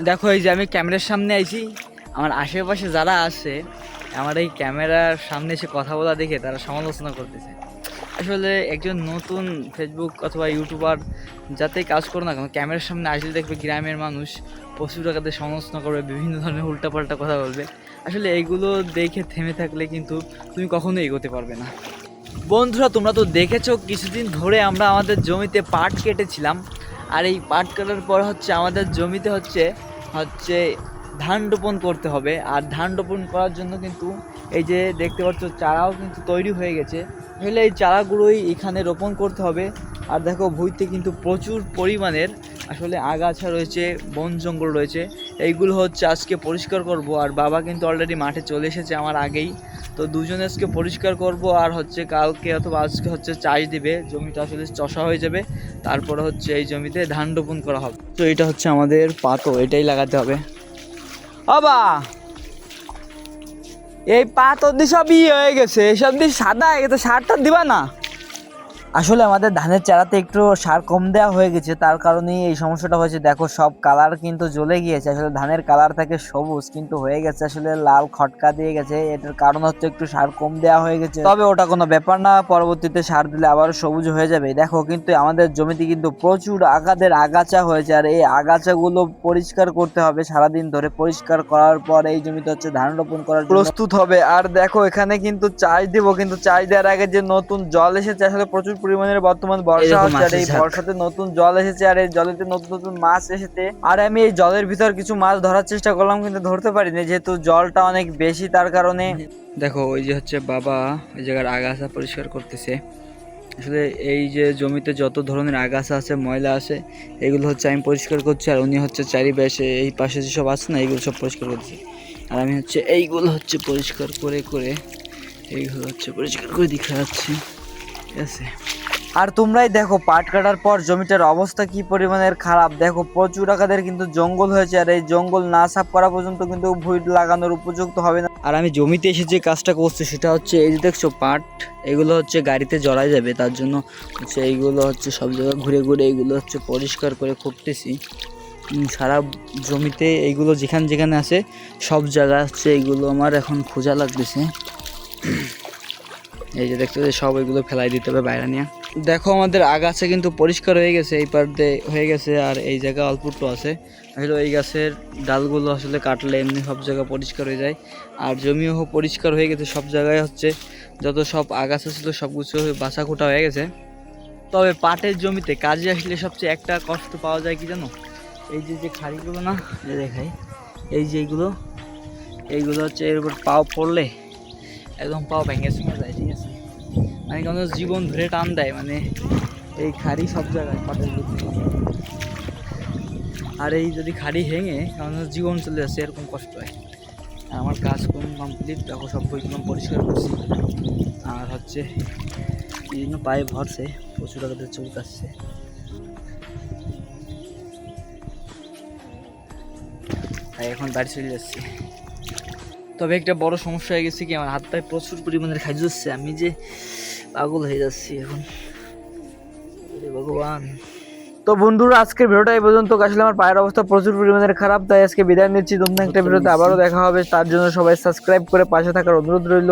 দেখো এই যে আমি ক্যামেরার সামনে আইছি, আমার আশেপাশে যারা আছে আমার এই ক্যামেরার সামনে এসে কথা বলা দেখে তারা সমালোচনা করতেছে। আসলে একজন নতুন ফেসবুক অথবা ইউটিউবার যাতেই কাজ করো না কেন, ক্যামেরার সামনে আসলে দেখবে গ্রামের মানুষ প্রচুর টাকাতে সমালোচনা করবে, বিভিন্ন ধরনের উল্টাপাল্টা কথা বলবে। আসলে এইগুলো দেখে থেমে থাকলে কিন্তু তুমি কখনোই এগোতে পারবে না। বন্ধুরা, তোমরা তো দেখেছো কিছুদিন ধরে আমরা আমাদের জমিতে পাট কেটেছিলাম, আর এই পাট কাটার পর হচ্ছে আমাদের জমিতে হচ্ছে হচ্ছে ধান রোপণ করতে হবে। আর ধান রোপণ করার জন্য কিন্তু এই যে দেখতে পাচ্ছ চারাও কিন্তু তৈরি হয়ে গেছে। তাহলে এই চারাগুলোই এখানে রোপণ করতে হবে। আর দেখো ভুঁইতে কিন্তু প্রচুর পরিমাণের আসলে আগাছা রয়েছে, বন জঙ্গল রয়েছে। এইগুলো হচ্ছে আজকে পরিষ্কার করব। আর বাবা কিন্তু অলরেডি মাঠে চলে এসেছে আমার আগেই। তো দুজনে আজকে পরিষ্কার করব, আর হচ্ছে কালকে অথবা আজকে হচ্ছে চাষ দিবে, জমিটা আসলে চষা হয়ে যাবে। তারপরে হচ্ছে এই জমিতে ধান রোপণ করা হবে। তো এটা হচ্ছে আমাদের পাতো, এটাই লাগাতে হবে। বাবা, এই পাতো দিয়ে সব হয়ে গেছে, এসব দিয়ে সাদা হয়ে গেছে, সারটা দিবা না? আসলে আমাদের ধানের চারাতে একটু সার কম দেওয়া হয়ে গেছে, তার কারণেই এই সমস্যাটা হয়েছে। দেখো সব কালার কিন্তু জ্বলে গিয়েছে। আসলে ধানের কালার থাকে সবুজ, কিন্তু হয়ে গেছে আসলে লাল খটকা দিয়ে গেছে। এটার কারণ হচ্ছে একটু সার কম দেওয়া হয়ে গেছে, তবে ওটা কোনো ব্যাপার না, পরবর্তীতে সার দিলে আবারও সবুজ হয়ে যাবে। দেখো কিন্তু আমাদের জমিতে কিন্তু প্রচুর আগাদের আগাছা হয়েছে, আর এই আগাছাগুলো পরিষ্কার করতে হবে সারাদিন ধরে। পরিষ্কার করার পর এই জমিতে হচ্ছে ধান রোপণ করার প্রস্তুত হবে। আর দেখো এখানে কিন্তু চাষ দিব, কিন্তু চাষ দেওয়ার আগে যে নতুন জল এসেছে, আসলে প্রচুর পরিমাণের বর্তমান বর্ষা হচ্ছে, আর এই বর্ষাতে নতুন জল এসেছে, আর এই জলেতে নতুন নতুন মাছ এসেছে। আর আমি এই জলের ভিতর কিছু মাছ ধরার চেষ্টা করলাম, কিন্তু ধরতে পারিনি যেহেতু জলটা অনেক বেশি, তার কারণে। দেখো ওই যে হচ্ছে বাবা ওই জায়গার আগাছা পরিষ্কার করতেছে। আসলে এই যে জমিতে যত ধরনের আগাছা আছে, ময়লা আছে, এগুলো হচ্ছে আমি পরিষ্কার করছি। আর উনি হচ্ছে চারিপাশে এই পাশে যেসব আছে না, এইগুলো সব পরিষ্কার করছি। আর আমি হচ্ছে এইগুলো হচ্ছে পরিষ্কার করে করে এইগুলো হচ্ছে পরিষ্কার করে দেখে যাচ্ছি, ঠিক আছে। আর তোমরাই দেখো পাট কাটার পর জমিটার অবস্থা কি পরিমাণের খারাপ। দেখো প্রচুর আকারের কিন্তু জঙ্গল হয়েছে, আর এই জঙ্গল না সাফ করা পর্যন্ত কিন্তু ভুঁই লাগানোর উপযুক্ত হবে না। আর আমি জমিতে এসে যে কাজটা করছি সেটা হচ্ছে এই যে দেখছো পাট, এগুলো হচ্ছে গাড়িতে জড়াই যাবে, তার জন্য হচ্ছে এইগুলো হচ্ছে সব জায়গায় ঘুরে ঘুরে এইগুলো হচ্ছে পরিষ্কার করে করতেছি। সারা জমিতে এইগুলো যেখানে যেখানে আছে সব জায়গা হচ্ছে এইগুলো আমার এখন খোঁজা লাগতেছে। এই যে দেখতে সব এগুলো ফেলাই দিতে হবে বাইরে নিয়ে। দেখো আমাদের আগাছা কিন্তু পরিষ্কার হয়ে গেছে, এই পার দিয়ে হয়ে গেছে, আর এই জায়গা অল্প একটু আছে। আসলে এই গাছের ডালগুলো আসলে কাটলে এমনি সব জায়গা পরিষ্কার হয়ে যায়। আর জমিও পরিষ্কার হয়ে গেছে, সব জায়গায় হচ্ছে যত সব আগাছা ছিল সব কিছু বাছা খোটা হয়ে গেছে। তবে পাটের জমিতে কাজে আসলে সবচেয়ে একটা কষ্ট পাওয়া যায় কি জানো? এই যে যে খাড়িগুলো না, দেখাই, এই যে এইগুলো হচ্ছে এর উপর পাও পড়লে একদম পাও ভেঙে শোনা যায়, ঠিক আছে। মানে কেন জীবন ধরে টান দেয়, মানে এই খাড়ি সব জায়গায় পাটের ভিতরে। আর এই যদি খাড়ি ভেঙে কারণ জীবন চলে যাচ্ছে, এরকম কষ্ট হয়। আর আমার কাজ কোন কমপ্লিট, দেখো সব বইগুলো পরিষ্কার করছি। আর হচ্ছে এই জন্য পায়ে ভরছে, প্রচুর টাকাতে চোখ আসছে। তাই এখন বাড়ি চলে যাচ্ছি। তবে একটা বড় সমস্যা হয়ে গেছে কি, আমার হাত পায়ে প্রচুর পরিমাণের খাই যাচ্ছে, আমি যে পাগল হয়ে যাচ্ছি এখন, ভগবান। তো বন্ধুরা, আজকের ভিডিওটা এই পর্যন্ত। আসলে আমার পায়ের অবস্থা প্রচুর পরিমাণের খারাপ, তাই আজকে বিদায় নিচ্ছি। তোমরা একটা ভিডিওতে আবারও দেখা হবে, তার জন্য সবাই সাবস্ক্রাইব করে পাশে থাকার অনুরোধ রইল।